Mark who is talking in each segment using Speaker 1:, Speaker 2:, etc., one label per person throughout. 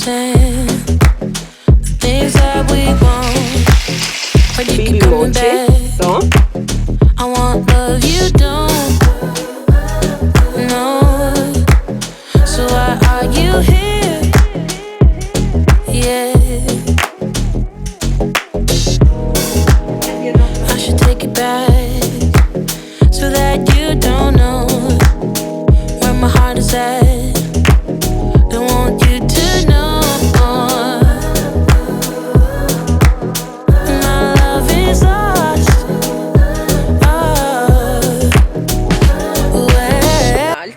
Speaker 1: understand the things that we want. But you keep coming back. I want love you don't. No. So why are you here? Yeah. I should take it back so that you don't know where my heart is at. Don't want you to know my love is lost.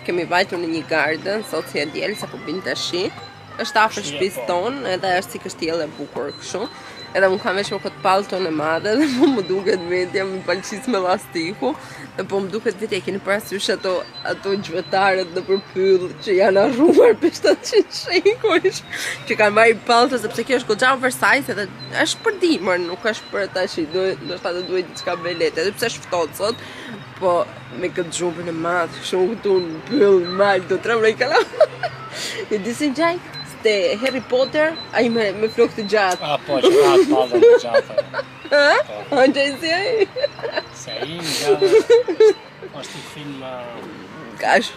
Speaker 2: Kemi vajtur në një garden sot si e diel sa po bin tash. Është afër shtëpisë tonë, edhe është si kështjellë e bukur kështu. Edhe më kam veshur këtë pallton e madhe dhe po më duket vetja më palqis me elastiku. Dhe po më duket vetë e keni parasysh ato gjyqtarët në përpyll që janë arruar për 700 shekujsh, që kanë marrë pallto sepse kjo është goxha oversize edhe është për dimër, nuk është për tash, ndoshta do duhet diçka belete, edhe pse është ftohtë sot. Po me këtë xhupën e madh, shumë këtu në pyll, mal, do tremrej kala. E disin gjaj? Ste Harry Potter, ai me flokë të gjatë.
Speaker 3: Po, që ka të pallën të gjatë.
Speaker 2: Ha? Gjaj si ai?
Speaker 3: Se ai nga është i film...
Speaker 2: Kash.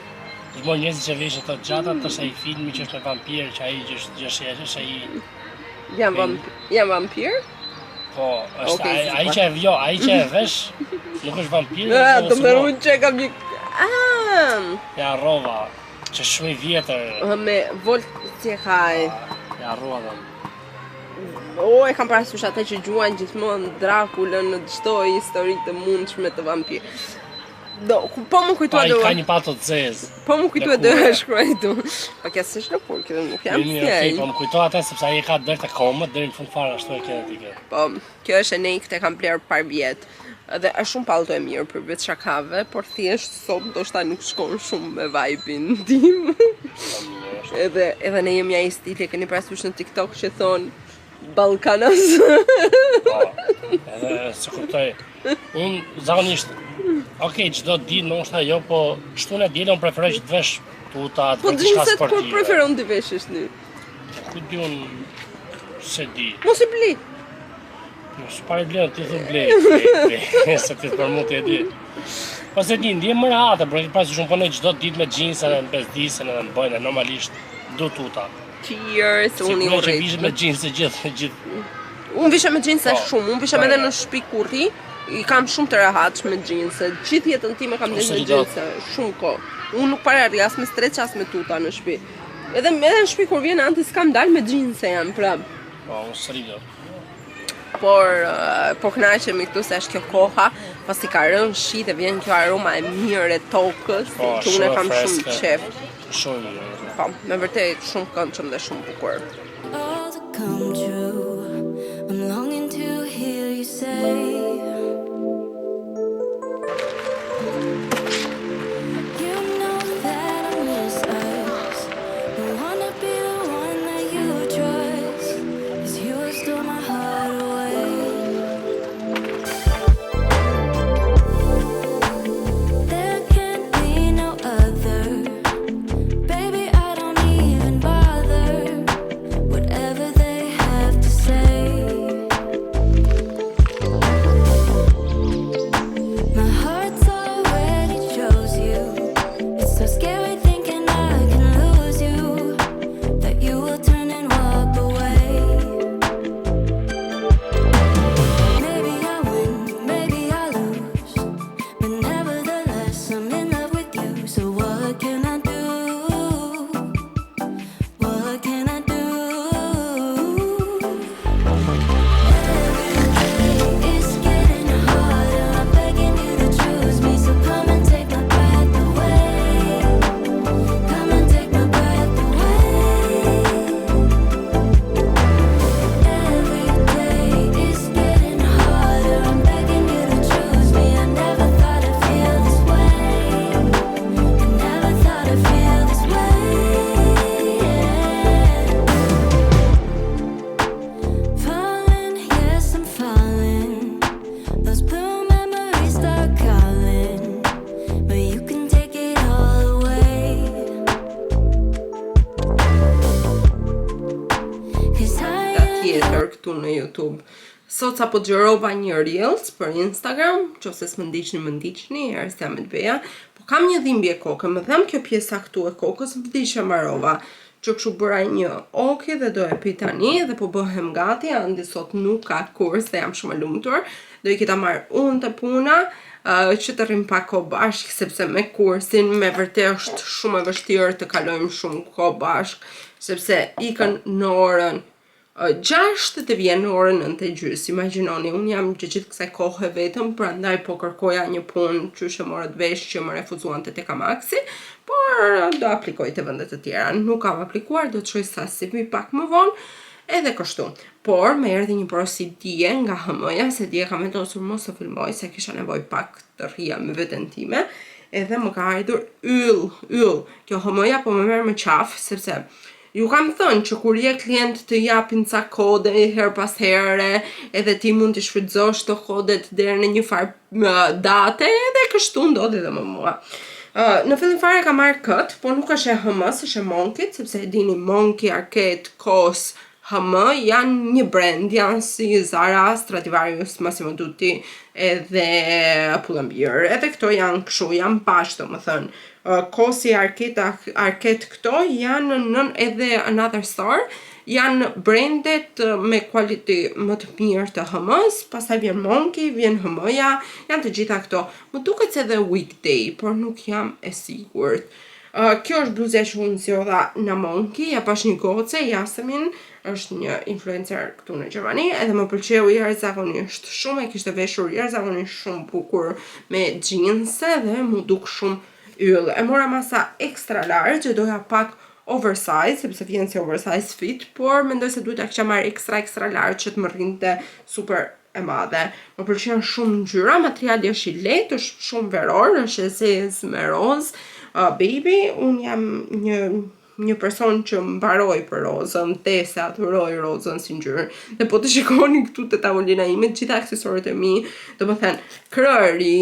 Speaker 3: Gjithmonë njerëzit që veshin të gjata, të është ai filmi që është me vampirë, që ai është ai...
Speaker 2: Jam vampir?
Speaker 3: Po, është ai që e vesh, nuk është vampir.
Speaker 2: Do më runë që kam një...
Speaker 3: Ja rova, që shumë i vjetër.
Speaker 2: Me volt si e kaj.
Speaker 3: Ja rova dhe.
Speaker 2: E kam parasysh ata që gjuajnë gjithmonë Drakulën në çdo histori të mundshme të vampir. Po më kujtua do...
Speaker 3: Ka një pato të zezë.
Speaker 2: Po më kujtua do e shkruaj tu. Po kjo s'është lëkur, kjo nuk jam si ai.
Speaker 3: Po më kujtua atë sepse ai ka deri te komët, deri në fund fare ashtu e ke ti.
Speaker 2: Po, kjo është e nej këtë kam bler par vjet. Edhe është shumë pallto e mirë për vetë shakave, por thjesht sot ndoshta nuk shkon shumë me vibe-in tim. Edhe ne jemi ai stili, keni parasysh në TikTok që thon Ballkanas.
Speaker 3: Po. Edhe se kuptoj. Unë zakonisht çdo ditë ndoshta jo, po shtun e dielën preferoj që të vesh tuta, të bëj diçka sportive.
Speaker 2: Po preferon të veshësh ti?
Speaker 3: Ku di unë se di.
Speaker 2: Mos e bli.
Speaker 3: Mos pare blen ti thon blej. Se ti për mua ti e di. Po se di, ndjem më rahat, por pasi shumë punoj çdo ditë me xhinsa në pesdisën edhe në bojnë normalisht do tuta.
Speaker 2: Cheers, unë i urrej.
Speaker 3: Vish me xhinse gjithë.
Speaker 2: Unë vishem me xhinse shumë, unë vishem edhe në shtëpi kurri. I kam shumë të rehatsh me xhinse. Gjithë jetën time kam dhënë me xhinse, shumë kohë. Unë nuk para rri as me streç as me tuta në shtëpi. Edhe në shtëpi kur vjen anti s'kam dalë me xhinse jam prap.
Speaker 3: Po, unë s'rri.
Speaker 2: Por kënaqemi këtu se është kjo koha, pasi ka rënë shi dhe vjen kjo aroma e mirë e tokës, që unë kam shumë qef.
Speaker 3: Shumë mirë.
Speaker 2: Po, me vërtet shumë këndshëm dhe shumë bukur.
Speaker 1: All to come true, I'm longing to hear you say.
Speaker 2: tjetër këtu në YouTube. Sot sa po xhirova një Reels për Instagram, nëse s'më ndiqni, herë se jam të beja, po kam një dhimbje koke, më dhem kjo pjesa këtu e kokës, vdiqe marova. Që kështu bëra një oki dhe do e pi tani dhe po bëhem gati, andi sot nuk ka kurs dhe jam shumë e lumtur. Do i kita marrë unë të puna, që të rrim pak kohë bashkë, sepse me kursin me vërtet është shumë e vështirë të kalojmë shumë kohë bashkë, sepse ikën në orën 6 dhe vjen në orën 9:30. Imagjinoni, unë jam gjithë kësaj kohë vetëm, prandaj po kërkoja një punë që e morët vesh që më refuzuan te Tekamaxi, por do aplikoj të vendet të tjera. Nuk kam aplikuar, do të shoj sa CV pak më vonë, edhe kështu. Por më erdhi një porosi dje nga HM-ja, se dje kam vendosur mos të filmoj, se kisha nevojë pak të rria me veten time, edhe më ka ardhur yll. Kjo HM-ja po më merr me qaf, sepse ju kam thënë që kur je klient të japin ca kode her pas here, edhe ti mund të shfrytëzosh të kodet deri në një farë date, edhe kështu ndodhi edhe me mua. Në fillim fare kam marrë kët, po nuk është e HM-s, është e Monkit, sepse e dini Monkey, Arcade, COS, HM janë një brand, janë si Zara, Stradivarius, Massimo Dutti edhe Pull&Bear. Edhe këto janë kështu, janë bashkë domethënë. Kosi, Arket këto janë edhe Another Store, janë brandet me quality më të mirë të HM-s, pastaj vjen Monkey, vjen HM-ja, janë të gjitha këto. Më duket se edhe Weekday, por nuk jam e sigurt. Kjo është bluzja që unë zgjodha në Monkey, ja pash një goce, Jasmin, është një influencer këtu në Gjermani, edhe më pëlqeu jashtëzakonisht shumë, e kishte veshur jashtëzakonisht shumë bukur me xhinse dhe mu duk shumë yll. E mora masa extra large, doja pak oversize, sepse vjen si oversize fit, por mendoj se duhet ta kisha marrë extra large që të më rrinte super e madhe. Më pëlqen shumë ngjyra, materiali është i lehtë, është shumë veror, është e zezë me roz. Baby, unë jam një person që mbaroj për rozën, se adhuroj rozën si ngjyrë. Dhe po të shikoni këtu te tavolina ime, të gjitha aksesorët e mi, domethënë krëri,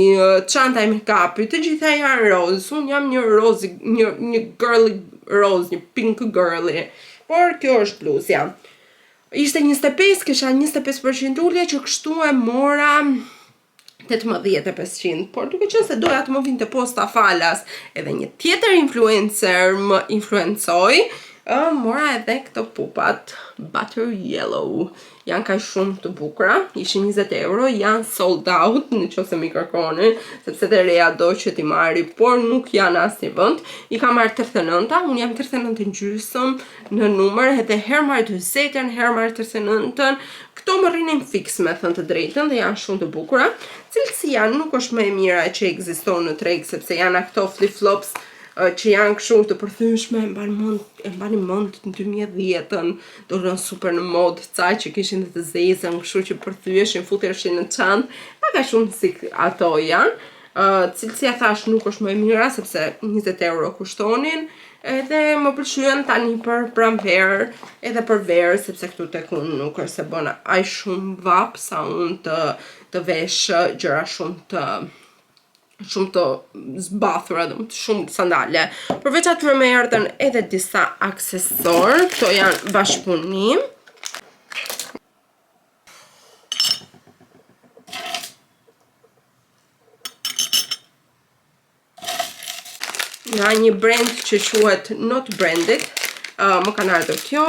Speaker 2: çanta e make-upit, të gjitha janë rozë. Unë jam një girly rose, një pink girly. Por kjo është bluzja. Ishte 25, kisha 25% ulje që kështu e mora 18%, por duke qenë se doja të më vinte posta falas, edhe një tjetër influencer më influencoi, mora edhe këto pupat Butter Yellow. Janë kaq shumë të bukura, ishin 20 euro, janë sold out nëse mi kërkoni, sepse dhe reja do që t'i marri, por nuk janë asnjë vend. I kam marrë 39, unë jam 39.5 në numër, edhe herë marrë 20, herë marrë 39. Këto më rrinin fix me thënë të drejtën dhe janë shumë të bukura. Cilësia nuk është më e mira që ekziston në treg, sepse janë ato flip-flops që janë kështu të përthyeshme, e mbani mend në 2010-ën, dolën super në modë, ca që kishin të zezën, kështu që përthyeshin, futeshin në çantë, ka shumë si ato janë. Cilësia thash nuk është më e mira, sepse 20 euro kushtonin, edhe më pëlqyen tani për pranverë, edhe për verë, sepse këtu tek unë nuk është se bën aq shumë vap sa unë të vesh gjëra shumë të zbathura, shumë sandale. Përveç atyre më erdhën edhe disa aksesorë, këto janë bashkëpunim. Nga një brand që quhet Not Branded, më kanë ardhur kjo,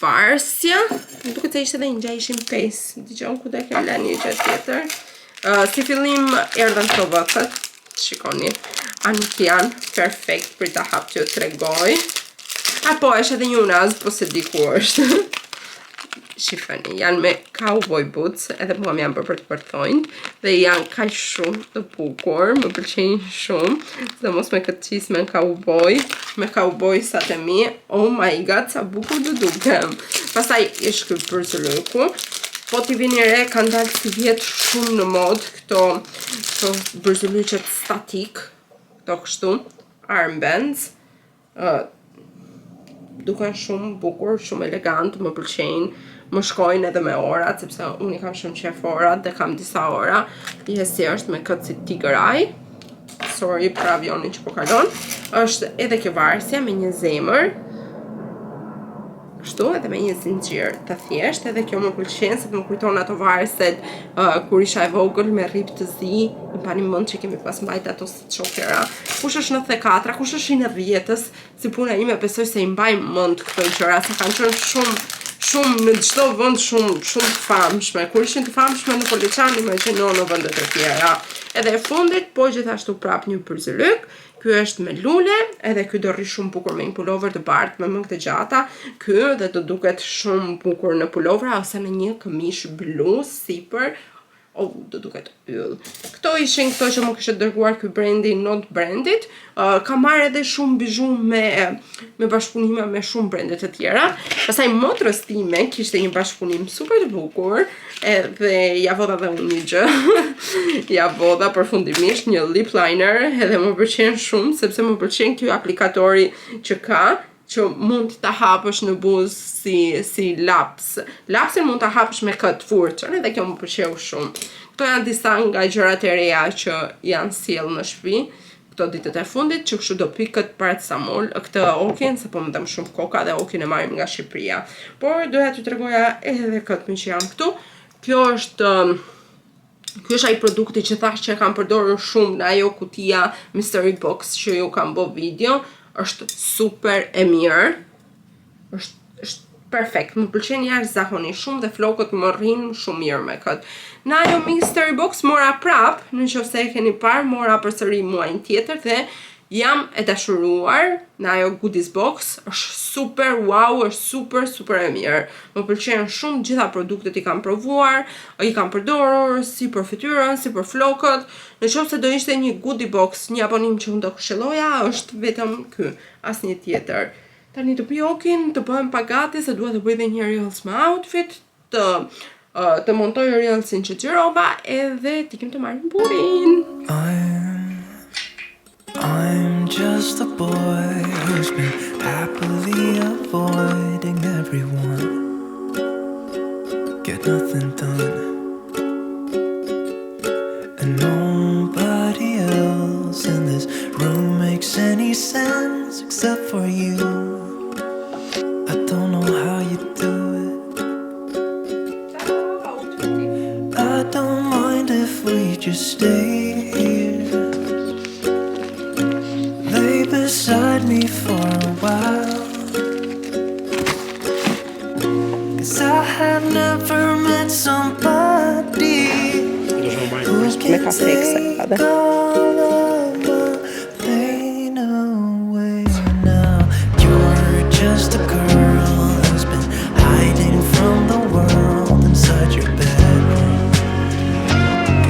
Speaker 2: Varsja, duket se ishte edhe një gjë ishin 5, dëgjon ku do e kem lënë një gjë tjetër. Si fillim erdhën këto vëkët, shikoni, anë janë perfekt për ta hap që tregoj. Po, është edhe një unaz, po se di ku është. Shifoni, janë me cowboy boots, edhe po më janë për të përthojnë, dhe janë kaq shumë të bukur, më pëlqejnë shumë, dhe mos me këtë qisme me cowboysat e mi, oh my god, sa bukur të dukem. Pastaj është ky përzëlluku, po t'i vini re, kanë dalë si vjetë shumë në mod, këto bërzëlluqet statik, këto kështu, armbands, duken shumë bukur, shumë elegant, më pëlqejnë, më shkojnë edhe me orat, sepse unë i kam shumë qef orat dhe kam disa ora. Jesi është me këtë si Tiger Eye, sorry për avionin që po kalon. Është edhe kjo varsja me një zemër. kështu edhe me një zinxhir të thjeshtë, edhe kjo më pëlqen se më kujton ato varset kur isha e vogël me rrip të zi, më pani mend që kemi pas mbajt ato çokera. Kush është 94, kush është i 90-s, si puna ime besoj se i mbaj mend këto gjëra, se kanë qenë shumë në çdo vend shumë të famshme. Kur ishin të famshme në Poliçan, imagjino në vendet e tjera. Edhe e fundit, po gjithashtu prap një përzelyk. Ky është me lule, edhe ky do rri shumë bukur me një pullover të bardhë me mëngë të gjata. Ky dhe do duket shumë bukur në pullovra ose në një këmish blu sipër. Do duket yll. Këto ishin këto që më kishte dërguar ky brendi Not Branded. Kam marrë edhe shumë bizhu me bashkëpunime me shumë brende të tjera. Pastaj motrës time kishte një bashkëpunim super të bukur, edhe ja vodha dhe unë një gjë. Ja vodha përfundimisht një lip liner, edhe më pëlqen shumë sepse më pëlqen ky aplikatori që ka, që mund ta hapësh në buzë si laps. Lapsin mund ta hapësh me këtë furçën, edhe kjo më pëlqeu shumë. Këto janë disa nga gjërat e reja që janë sjell në shtëpi këto ditët e fundit, që kështu do pikët paracetamol, këtë okin, se po më dëm shumë koka dhe okin e marrim nga Shqipëria. Por doja t'ju tregoja edhe këtë që jam këtu. Kjo është ai produkti që thash që e kam përdorur shumë në ajo kutia Mystery Box që ju kam bë video. Është super e mirë, është perfekt, më pëlqen jashtëzakonisht shumë dhe flokët më rrin shumë mirë me këtë. Në ajo Mystery Box mora prap, nëse e keni parë, mora përsëri muajin tjetër dhe jam e dashuruar në ajo Goodies Box, është super wow, është super e mirë. Më pëlqen shumë, gjitha produktet i kam provuar, i kam përdorur si për fytyrën, si për flokët. Nëse do ishte një Goodie Box, një abonim që unë do këshilloja, është vetëm ky, asnjë tjetër. Tani të okin, të bëhem pagati se dua të bëj dhe një reels me outfit, të montoj reelsin që gjërova edhe t'ikim të marrim burin.
Speaker 4: I'm just a boy who's been happily avoiding everyone. Get nothing done. And nobody else in this room makes any sense except for you. I don't know how you do it. I don't mind if we just stay here. Lay beside me for a while. 'Cause I have never met somebody who can take all of the pain away now. You're just a girl who's been hiding from the world inside your bedroom.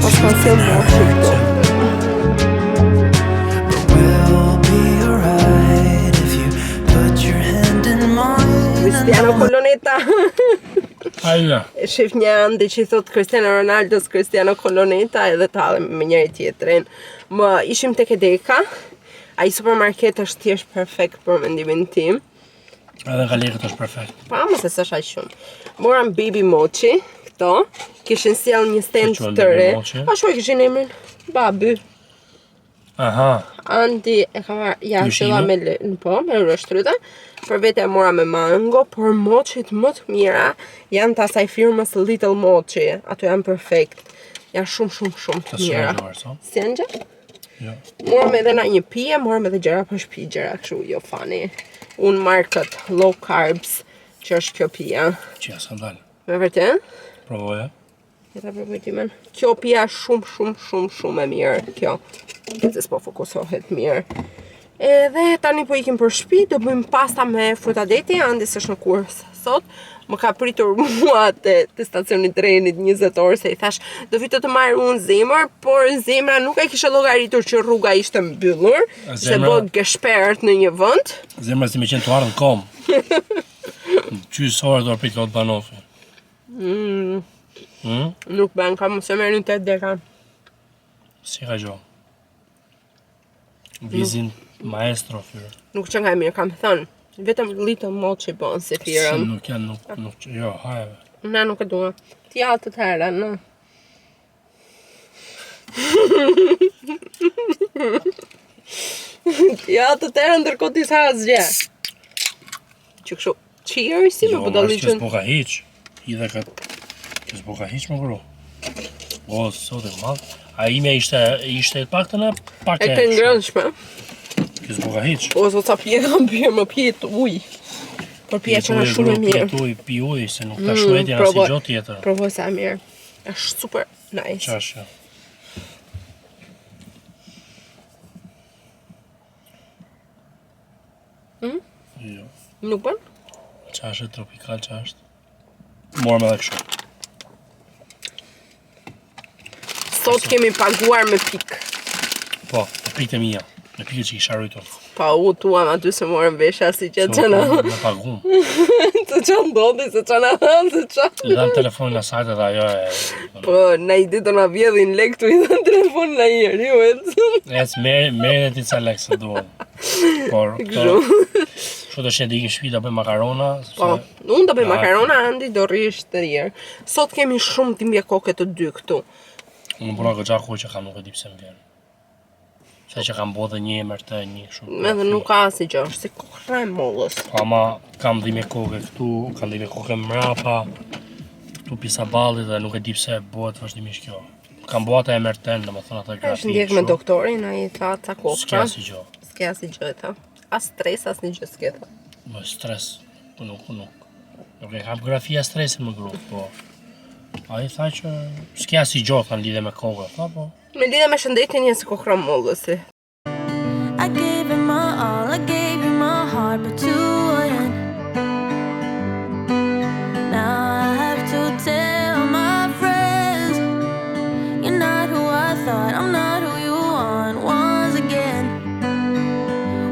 Speaker 2: Mas fazer um Cristiano Coloneta.
Speaker 3: Aja.
Speaker 2: Shif një andi që i thot Cristiano Ronaldo's Cristiano Coloneta edhe talem me njëri tjetrin. Më ishim tek Edeka. Ai supermarket është thjesht perfekt për mendimin tim.
Speaker 3: Edhe nga lekët është perfekt.
Speaker 2: Pa, mos e s'është aq shumë. Moram Baby Mochi, këto. Kishin sjell një stand të re. Ashtu e kishin emrin. Baby.
Speaker 3: Aha.
Speaker 2: Andi e ka marrë, ja, shëlla me rështryta, për vete e mora me mango, por mochit më të mira janë të asaj firmës Little Mochi, ato janë perfekt, janë shumë të mira. Si janë gjë?
Speaker 3: Jo.
Speaker 2: Morëm edhe na një pije, morëm edhe gjëra për shtëpi, gjëra kështu, jo fani. Unë marrë këtë low carbs, që është kjo pija.
Speaker 3: Që jasë ndalë.
Speaker 2: Me vërtet?
Speaker 3: Provoja.
Speaker 2: Jeta përvojtimen. Kjo pija shumë e mirë, kjo. Se s'po fokusohet mirë. Edhe tani po ikim për shtëpi, do bëjmë pasta me frutadeti, andi s'është në kurs sot. Më ka pritur mua te stacioni trenit 20 orë, se i thash, do vi të marr unë zemër, por zemra nuk e kishe llogaritur që rruga ishte mbyllur, se bëhet geshpert në një vend.
Speaker 3: Zemra si me qenë të ardhën kom. Gjys orë do prit lot banofi.
Speaker 2: Nuk bën kam se merr në 8 deka.
Speaker 3: Si ka gjo? Vizin maestro fyre.
Speaker 2: Nuk që nga e mirë, kam thënë. Vetëm Little Mochi bon si firëm.
Speaker 3: Nuk janë, nuk, jo, hajve.
Speaker 2: Na nuk e dua. Ti altë të herë, në. Ti altë të herë ndërkohë ti sa asgjë. Që kështu, Qirë si me
Speaker 3: Jo,
Speaker 2: po
Speaker 3: ma
Speaker 2: dalli
Speaker 3: është kjo s'po ka hiq. I dhe këtë. Kjo s'po ka hiq më gru. O, sot e madh. A ime ishte pak të në pak
Speaker 2: E këtë ngrënshme.
Speaker 3: Kjo s'po ka hiq.
Speaker 2: O, zot sa pje kam pje më pjet uj. Por pje që nga shumë e mirë.
Speaker 3: Pi uj, se nuk ta shmetjen as i gjotë tjetër.
Speaker 2: Provoj sa e mirë. Është super nice.
Speaker 3: Qash, ja. Jo.
Speaker 2: Nuk bën?
Speaker 3: Qash e tropikal, qash. Morëm edhe kështu.
Speaker 2: Sot kemi paguar me pik.
Speaker 3: Po, me pikët e mija. Me pikët që kisha rritur.
Speaker 2: Pa u tuam aty se morëm vesha si që që në
Speaker 3: Me pagum.
Speaker 2: se që ndodhi, se që në hanë, se që
Speaker 3: I dhanë telefonin asajt edhe ajo e...
Speaker 2: Po, na i ditë na vjedhin lek tu i dhanë telefon na i eriuet.
Speaker 3: Ecë merë ti ca lekë se duhet. Por, kështu të shenë ikim shpi të bëjmë makarona.
Speaker 2: Po, unë të bëj makarona, Andi do rrish të rjerë. Sot kemi shumë timbje koke të dy këtu.
Speaker 3: Unë puna këgja ku që kam nuk e di pse më vjen. Se që kam bo dhe një emër të një shumë.
Speaker 2: Edhe nuk ka asnjë gjë, është si kokra e mollës.
Speaker 3: Po ama kam dhime koke këtu, kam dhime koke mrapa, këtu pisa ballit dhe nuk e di pse bëhet vazhdimisht kjo. Kam bo ata emër të në më thonë ata grafi.
Speaker 2: Është ndjek me doktorin, ai tha ca kokra.
Speaker 3: S'ka si gjo.
Speaker 2: S'ke asnjë gjë tha. As stres, as një gjë s'ke tha.
Speaker 3: Më stres, nuk. Nuk e kam grafia stresin më gru, po. A i tha që s'ke si gjo kanë lidhe me koke, tha po.
Speaker 2: Me lidhe me shëndetin një si kokra mollësi.
Speaker 1: I gave it my all, I gave you my heart, but you wouldn't. Now I have to tell my friends, you're not who I thought, I'm not who you want once again.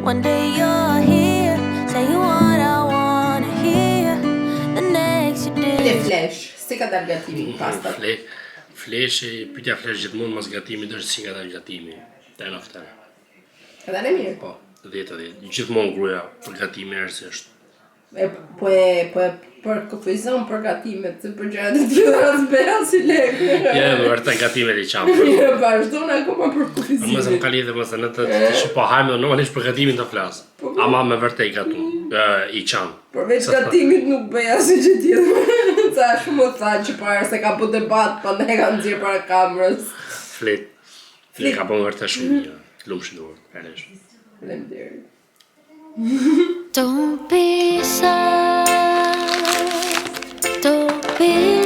Speaker 1: One day you're here, saying what I wanna hear, the next you did.
Speaker 2: Flesh, si ka dal gatimi pasta?
Speaker 3: Pyetja flesh gjithmonë mas gatimit është si nga dal gatimi. Ten of ten.
Speaker 2: Ka dalë mirë.
Speaker 3: Po, 10-10. Gjithmonë gruaja për gatimi erësisht.
Speaker 2: Po e për kufizon për gatimet, se për gjërat e tjera as bëra si lekë.
Speaker 3: Ja, vërtet gatimet i qampë.
Speaker 2: Ja, vazhdon akoma për kufizimin.
Speaker 3: Mëse më ka lidhe mëse në të që po hajme normalisht për gatimin të flas. Ama me vërtet gatun, i qanë.
Speaker 2: Përveç gatimit nuk bëj asnjë gjë tjetër. Sa shumë tha që para se ka bërë debat, pandaj ka nxjerr para kamerës.
Speaker 3: Flet ka bën vërtet shumë mirë. Lumshi duhet, realisht.
Speaker 2: Faleminderit.
Speaker 1: Don't be sad, don't be